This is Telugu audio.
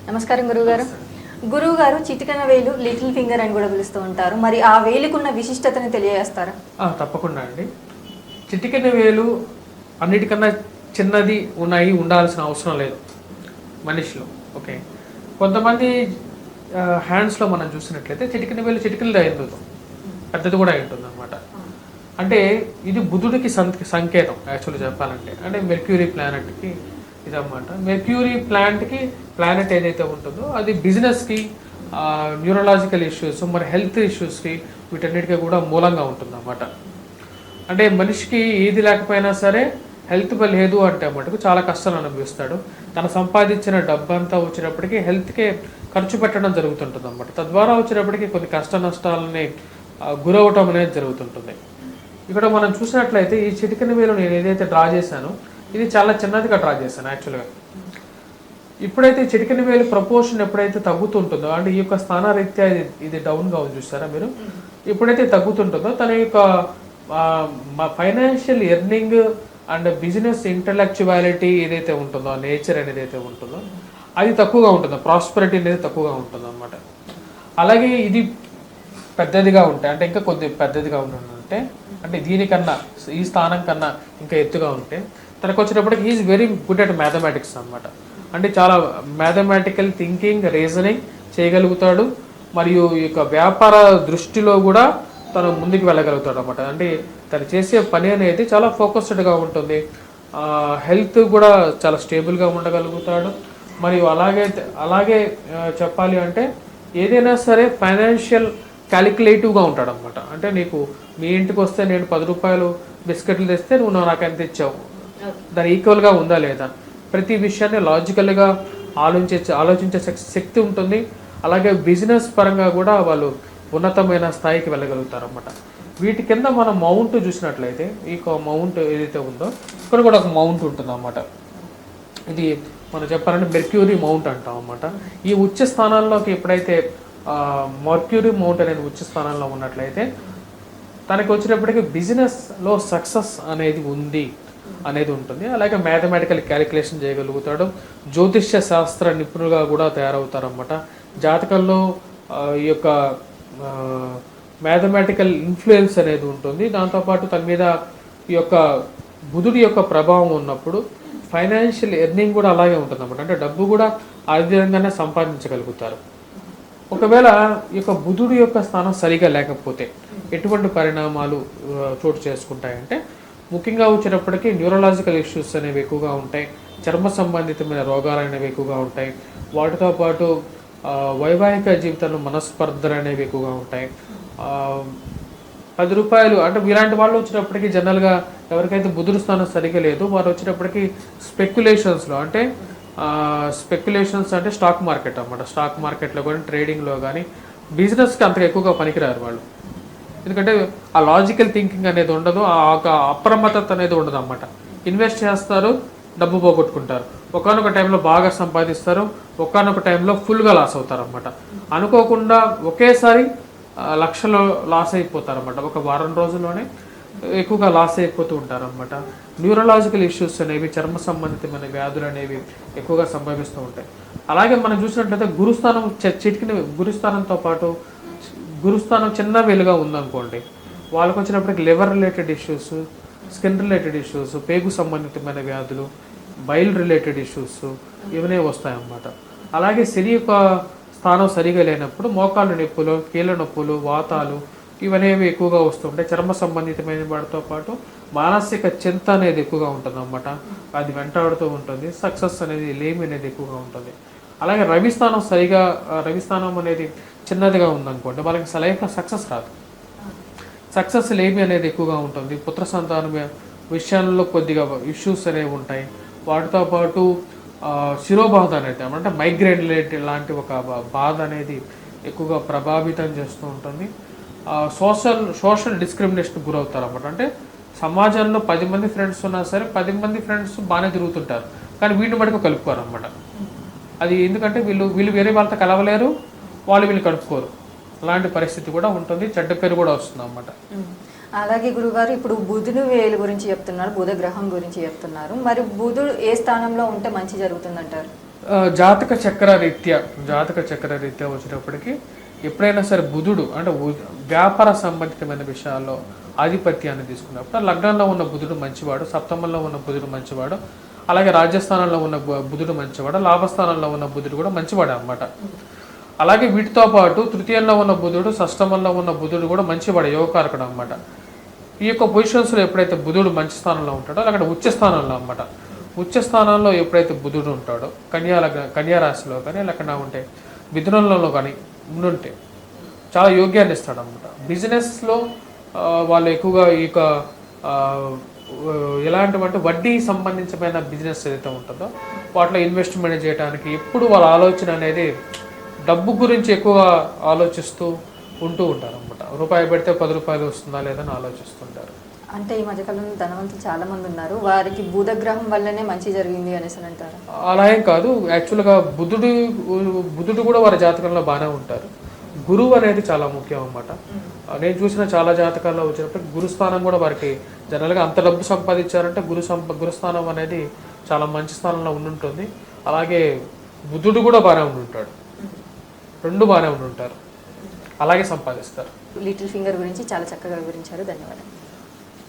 నమస్కారం గురువుగారు. గురువుగారు చిటికెన వేలు లిటిల్ ఫింగర్ అని కూడా పిలుస్తూ ఉంటారు. మరి ఆ వేలుకున్న విశిష్టతని తెలియజేస్తారా? తప్పకుండా అండి. చిటికెన వేలు అన్నిటికన్నా చిన్నది ఉండాల్సిన అవసరం లేదు మనిషిలో. ఓకే, కొంతమంది హ్యాండ్స్లో మనం చూసినట్లయితే చిటికెన వేలు చిటికెనది అయింది, పెద్దది కూడా అయి ఉంటుంది అనమాట. అంటే ఇది బుధుడికి సంకేతం యాక్చువల్గా చెప్పాలంటే. అంటే మెర్క్యూరీ ప్లానెట్కి ఇదన్నమాట. మెర్క్యూరీ ప్లానెట్ ఏదైతే ఉంటుందో అది బిజినెస్కి, న్యూరలాజికల్ ఇష్యూస్, మరి హెల్త్ ఇష్యూస్కి, వీటన్నిటికీ కూడా మూలంగా ఉంటుంది అన్నమాట. అంటే మనిషికి ఏది లేకపోయినా సరే హెల్త్ లేదు అంటే మటుకు చాలా కష్టాలు అనుభవిస్తాడు. తను సంపాదించిన డబ్బంతా వచ్చినప్పటికీ హెల్త్కే ఖర్చు పెట్టడం జరుగుతుంటుంది అన్నమాట. తద్వారా వచ్చినప్పటికీ కొన్ని కష్ట నష్టాలని గురవటం అనేది జరుగుతుంటుంది. ఇక్కడ మనం చూసినట్లయితే ఈ చిటికెన వేలు నేను ఏదైతే డ్రా చేశానో ఇది చాలా చిన్నదిగా డ్రా చేశాను యాక్చువల్గా. ఇప్పుడైతే చిటికెన వేలు ప్రపోర్షన్ ఎప్పుడైతే తగ్గుతుంటుందో, అంటే ఈ యొక్క స్థానరీత్యా ఇది డౌన్గా ఉంది చూస్తారా మీరు, ఎప్పుడైతే తగ్గుతుంటుందో తన యొక్క financial earning and business intellectuality ఏదైతే ఉంటుందో, ఆ నేచర్ అనేది అయితే ఉంటుందో అది తక్కువగా ఉంటుంది, ప్రాస్పరిటీ అనేది తక్కువగా ఉంటుంది అన్నమాట. అలాగే ఇది పెద్దదిగా ఉంటాయి, అంటే ఇంకా కొద్ది పెద్దదిగా ఉంటే, అంటే దీనికన్నా ఈ స్థానం కన్నా ఇంకా ఎత్తుగా ఉంటే తనకు వచ్చినప్పటికి he is very good at mathematics అనమాట. అంటే చాలా మ్యాథమెటికల్ థింకింగ్, రీజనింగ్ చేయగలుగుతాడు. మరియు ఈ యొక్క వ్యాపార దృష్టిలో కూడా తను ముందుకు వెళ్ళగలుగుతాడు అనమాట. అంటే తను చేసే పని అనేది చాలా ఫోకస్డ్గా ఉంటుంది. హెల్త్ కూడా చాలా స్టేబుల్గా ఉండగలుగుతాడు. మరియు అలాగే చెప్పాలి అంటే ఏదైనా సరే ఫైనాన్షియల్ క్యాలిక్యులేటివ్గా ఉంటాడు అనమాట. అంటే నీకు మీ ఇంటికి వస్తే నేను 10 రూపాయలు బిస్కెట్లు తెస్తే నువ్వు నాకు ఎంత ఇచ్చావు, దాని ఈక్వల్గా ఉందా లేదా, ప్రతి విషయాన్ని లాజికల్గా ఆలోచించే శక్తి ఉంటుంది. అలాగే బిజినెస్ పరంగా కూడా వాళ్ళు ఉన్నతమైన స్థాయికి వెళ్ళగలుగుతారు అన్నమాట. వీటి కింద మనం మౌంట్ చూసినట్లయితే ఈ మౌంట్ ఏదైతే ఉందో ఇక్కడ కూడా ఒక మౌంట్ ఉంటుంది అన్నమాట. ఇది మనం చెప్పాలంటే మెర్క్యూరీ మౌంట్ అంటాం అన్నమాట. ఈ ఉచ్చ స్థానాల్లోకి ఎప్పుడైతే మెర్క్యూరీ మౌంట్ అనేది ఉచ్చ స్థానంలో ఉన్నట్లయితే తనకి వచ్చినప్పటికీ బిజినెస్లో సక్సెస్ అనేది ఉంది అనేది ఉంటుంది. అలాగే మ్యాథమెటికల్ క్యాలిక్యులేషన్ చేయగలుగుతాడు. జ్యోతిష్య శాస్త్ర నిపుణులుగా కూడా తయారవుతారన్నమాట. జాతకంలో ఈ యొక్క మ్యాథమెటికల్ ఇన్ఫ్లుయెన్స్ అనేది ఉంటుంది. దాంతోపాటు తన మీద ఈ యొక్క బుధుడి యొక్క ప్రభావం ఉన్నప్పుడు ఫైనాన్షియల్ ఎర్నింగ్ కూడా అలాగే ఉంటుంది అన్నమాట. అంటే డబ్బు కూడా ఆ విధంగానే సంపాదించగలుగుతారు. ఒకవేళ ఈ యొక్క బుధుడి యొక్క స్థానం సరిగా లేకపోతే ఎటువంటి పరిణామాలు చోటు చేసుకుంటాయంటే, ముఖ్యంగా వచ్చినప్పటికీ న్యూరలాజికల్ ఇష్యూస్ అనేవి ఎక్కువగా ఉంటాయి. చర్మ సంబంధితమైన రోగాలు అనేవి ఎక్కువగా ఉంటాయి. వాటితో పాటు వైవాహిక జీవితంలో మనస్పర్ధలు అనేవి ఎక్కువగా ఉంటాయి. 10 రూపాయలు అంటే ఇలాంటి వాళ్ళు వచ్చినప్పటికీ జనరల్గా ఎవరికైతే బుధుడు స్థానం సరిగా లేదు వారు వచ్చినప్పటికీ స్పెక్యులేషన్స్లో, అంటే స్పెక్యులేషన్స్ అంటే స్టాక్ మార్కెట్ అన్నమాట. స్టాక్ మార్కెట్లో కానీ ట్రేడింగ్లో కానీ బిజినెస్కి అంతగా ఎక్కువగా పనికిరారు వాళ్ళు. ఎందుకంటే ఆ లాజికల్ థింకింగ్ అనేది ఉండదు, ఆ అప్రమత్తత అనేది ఉండదు అన్నమాట. ఇన్వెస్ట్ చేస్తారు, డబ్బు పోగొట్టుకుంటారు. ఒకానొక టైంలో బాగా సంపాదిస్తారు, ఒకానొక టైంలో ఫుల్గా లాస్ అవుతారు అన్నమాట. అనుకోకుండా ఒకేసారి లక్షలు లాస్ అయిపోతారు అన్నమాట. ఒక వారం రోజుల్లోనే ఎక్కువగా లాస్ అయిపోతూ ఉంటారు అన్నమాట. న్యూరలాజికల్ ఇష్యూస్ అనేవి, చర్మ సంబంధితమైన వ్యాధులు అనేవి ఎక్కువగా సంభవిస్తూ ఉంటాయి. అలాగే మనం చూసినట్లయితే గురుస్థానం గురుస్థానంతో పాటు గురుస్థానం చిన్న వేలుగా ఉందనుకోండి, వాళ్ళకు వచ్చినప్పటికి liver related issues, skin related issues, పేగు సంబంధితమైన వ్యాధులు, బైల్ రిలేటెడ్ ఇష్యూస్ ఇవన్నీ వస్తాయన్నమాట. అలాగే శని యొక్క స్థానం సరిగా లేనప్పుడు మోకాళ్ళ నొప్పులు, కీళ్ళ నొప్పులు, వాతాలు ఇవనేవి ఎక్కువగా వస్తుంటాయి. చర్మ సంబంధితమైన వాటితో పాటు మానసిక చింత అనేది ఎక్కువగా ఉంటుంది అన్నమాట. అది వెంటాడుతూ ఉంటుంది. సక్సెస్ అనేది లేమి అనేది ఎక్కువగా ఉంటుంది. అలాగే రవిస్థానం అనేది చిన్నదిగా ఉందనుకోండి, వాళ్ళకి సరైన సక్సెస్ రాదు. సక్సెస్ లేమి అనేది ఎక్కువగా ఉంటుంది. పుత్ర సంతానం విషయాల్లో కొద్దిగా ఇష్యూస్ అనేవి ఉంటాయి. వాటితో పాటు శిరోబాధ అనేది, అంటే మైగ్రేన్ రిలేటెడ్ లాంటి ఒక బాధ అనేది ఎక్కువగా ప్రభావితం చేస్తూ ఉంటుంది. సోషల్ డిస్క్రిమినేషన్ గురవుతారు అన్నమాట. అంటే సమాజంలో 10 మంది ఫ్రెండ్స్ ఉన్నా సరే 10 మంది ఫ్రెండ్స్ బాగానే తిరుగుతుంటారు, కానీ వీటిని మటుకు కలుపుకోరు అన్నమాట. అది ఎందుకంటే వీళ్ళు వేరే వాళ్ళతో కలవలేరు, వాళ్ళు వీళ్ళు కలుపుకోరు. అలాంటి పరిస్థితి కూడా ఉంటుంది. చెడ్డ పేరు కూడా వస్తుంది అన్నమాట. అలాగే గురుగారు, ఇప్పుడు బుధుని వేలు గురించి చెప్తున్నారు, బుధ గ్రహం గురించి చెప్తున్నారు. మరి బుధుడు ఏ స్థానంలో ఉంటే మంచి జరుగుతుందంటారు? జాతక చక్ర రీత్యా వచ్చినప్పటికీ ఎప్పుడైనా సరే బుధుడు అంటే వ్యాపార సంబంధితమైన విషయాల్లో ఆధిపత్యాన్ని తీసుకున్నప్పుడు లగ్నంలో ఉన్న బుధుడు మంచివాడు, సప్తమంలో ఉన్న బుధుడు మంచివాడు, అలాగే రాజ్యస్థానంలో ఉన్న బుధుడు మంచివాడు, లాభస్థానంలో ఉన్న బుధుడు కూడా మంచివాడు అన్నమాట. అలాగే వీటితో పాటు తృతీయంలో ఉన్న బుధుడు, షష్టమంలో ఉన్న బుధుడు కూడా మంచివాడు, యోగకారకుడు అన్నమాట. ఈ యొక్క పొజిషన్స్లో ఎప్పుడైతే బుధుడు మంచి స్థానంలో ఉంటాడో అక్కడ ఉచ్చ స్థానంలో అన్నమాట. ఉచ్చ స్థానంలో ఎప్పుడైతే బుధుడు ఉంటాడో కన్యా రాశిలో కానీ లేకుండా ఉంటే మిథునంలో కానీ ఉండుంటే చాలా యోగ్యాన్ని ఇస్తాడు అన్నమాట. బిజినెస్లో వాళ్ళు ఎక్కువగా ఈ యొక్క ఎలాంటివంటే వడ్డీ సంబంధించిన బిజినెస్ ఏదైతే ఉంటుందో వాటిలో ఇన్వెస్ట్మెంట్ చేయడానికి ఎప్పుడు వాళ్ళ ఆలోచన అనేది డబ్బు గురించి ఎక్కువ ఆలోచిస్తూ ఉంటూ ఉంటారు అన్నమాట. రూపాయి పెడితే 10 రూపాయలు వస్తుందా లేదని ఆలోచిస్తుంటారు. అంటే ఈ మధ్యకాలంలో ధనవంతులు చాలా మంది ఉన్నారు, వారికి బుధగ్రహం వల్లనే మంచి జరిగింది అనేసి అంటారు. అలా ఏం కాదు, యాక్చువల్గా బుధుడు కూడా వారి జాతకంలో బాగానే ఉంటారు. గురువు అనేది చాలా ముఖ్యం అన్నమాట. నేను చూసిన చాలా జాతకాల్లో వచ్చినప్పుడు గురుస్థానం కూడా వారికి జనరల్గా అంత డబ్బు సంపాదించారంటే గురుస్థానం అనేది చాలా మంచి స్థానంలో ఉండుంటుంది. అలాగే బుధుడు కూడా బాగానే ఉండుంటాడు, రెండు బాగానే ఉండుంటారు, అలాగే సంపాదిస్తారు. లిటిల్ ఫింగర్ గురించి చాలా చక్కగా వివరించారు, ధన్యవాదాలు.